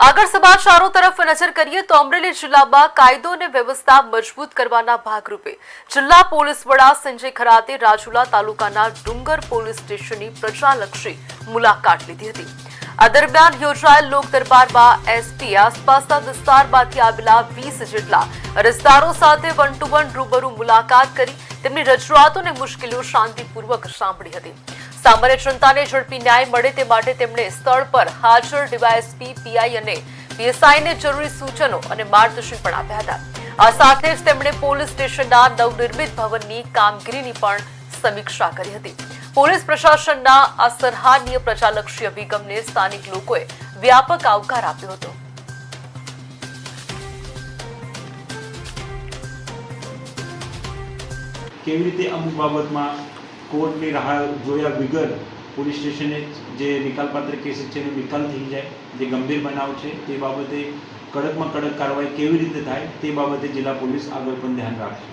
આગળ સમાચારો તરફ નજર કરીએ તો અમરેલી જિલ્લામાં કાયદો અને વ્યવસ્થા મજબૂત કરવાના ભાગરૂપે જિલ્લા પોલીસ વડા સંજય ખરાતે રાજુલા તાલુકાના ડુંગર પોલીસ સ્ટેશનની પ્રજાલક્ષી મુલાકાત લીધી હતી। આ દરમિયાન યોજાયેલ લોક દરબારમાં એસપી આસપાસના વિસ્તારમાંથી આવેલા 20 જેટલા અરજદારો સાથે વન ટુ વન રૂબરૂ મુલાકાત કરી તેમની રજૂઆતો અને મુશ્કેલીઓ શાંતિપૂર્વક સાંભળી હતી। સામાન્ય જનતાને ઝડપી ન્યાય મળે તે માટે તેમણે સ્થળ પર હાજર ડીવાયએસપી પીઆઈ અને પીએસઆઈને જરૂરી સૂચનો અને માર્ગદર્શન પણ આપ્યા હતા। આ સાથે જ તેમણે પોલીસ સ્ટેશનના નવનિર્મિત ભવનની કામગીરીની પણ સમીક્ષા કરી હતી। પોલીસ પ્રશાસનના આ સરાહનીય પ્રજાલક્ષી અભિગમને સ્થાનિક લોકોએ વ્યાપક આવકાર આપ્યો હતો। કેવી રીતે અમુક બાબતમાં કોર્ટની રાહ જોયા વગર પોલીસ સ્ટેશને જે નિકાલપાત્ર કેસ છે એનો નિકાલ થઈ જાય, જે ગંભીર બનાવ છે તે બાબતે કડકમાં કડક કાર્યવાહી કેવી રીતે થાય તે બાબતે જિલ્લા પોલીસ આગળ પણ ધ્યાન રાખશે।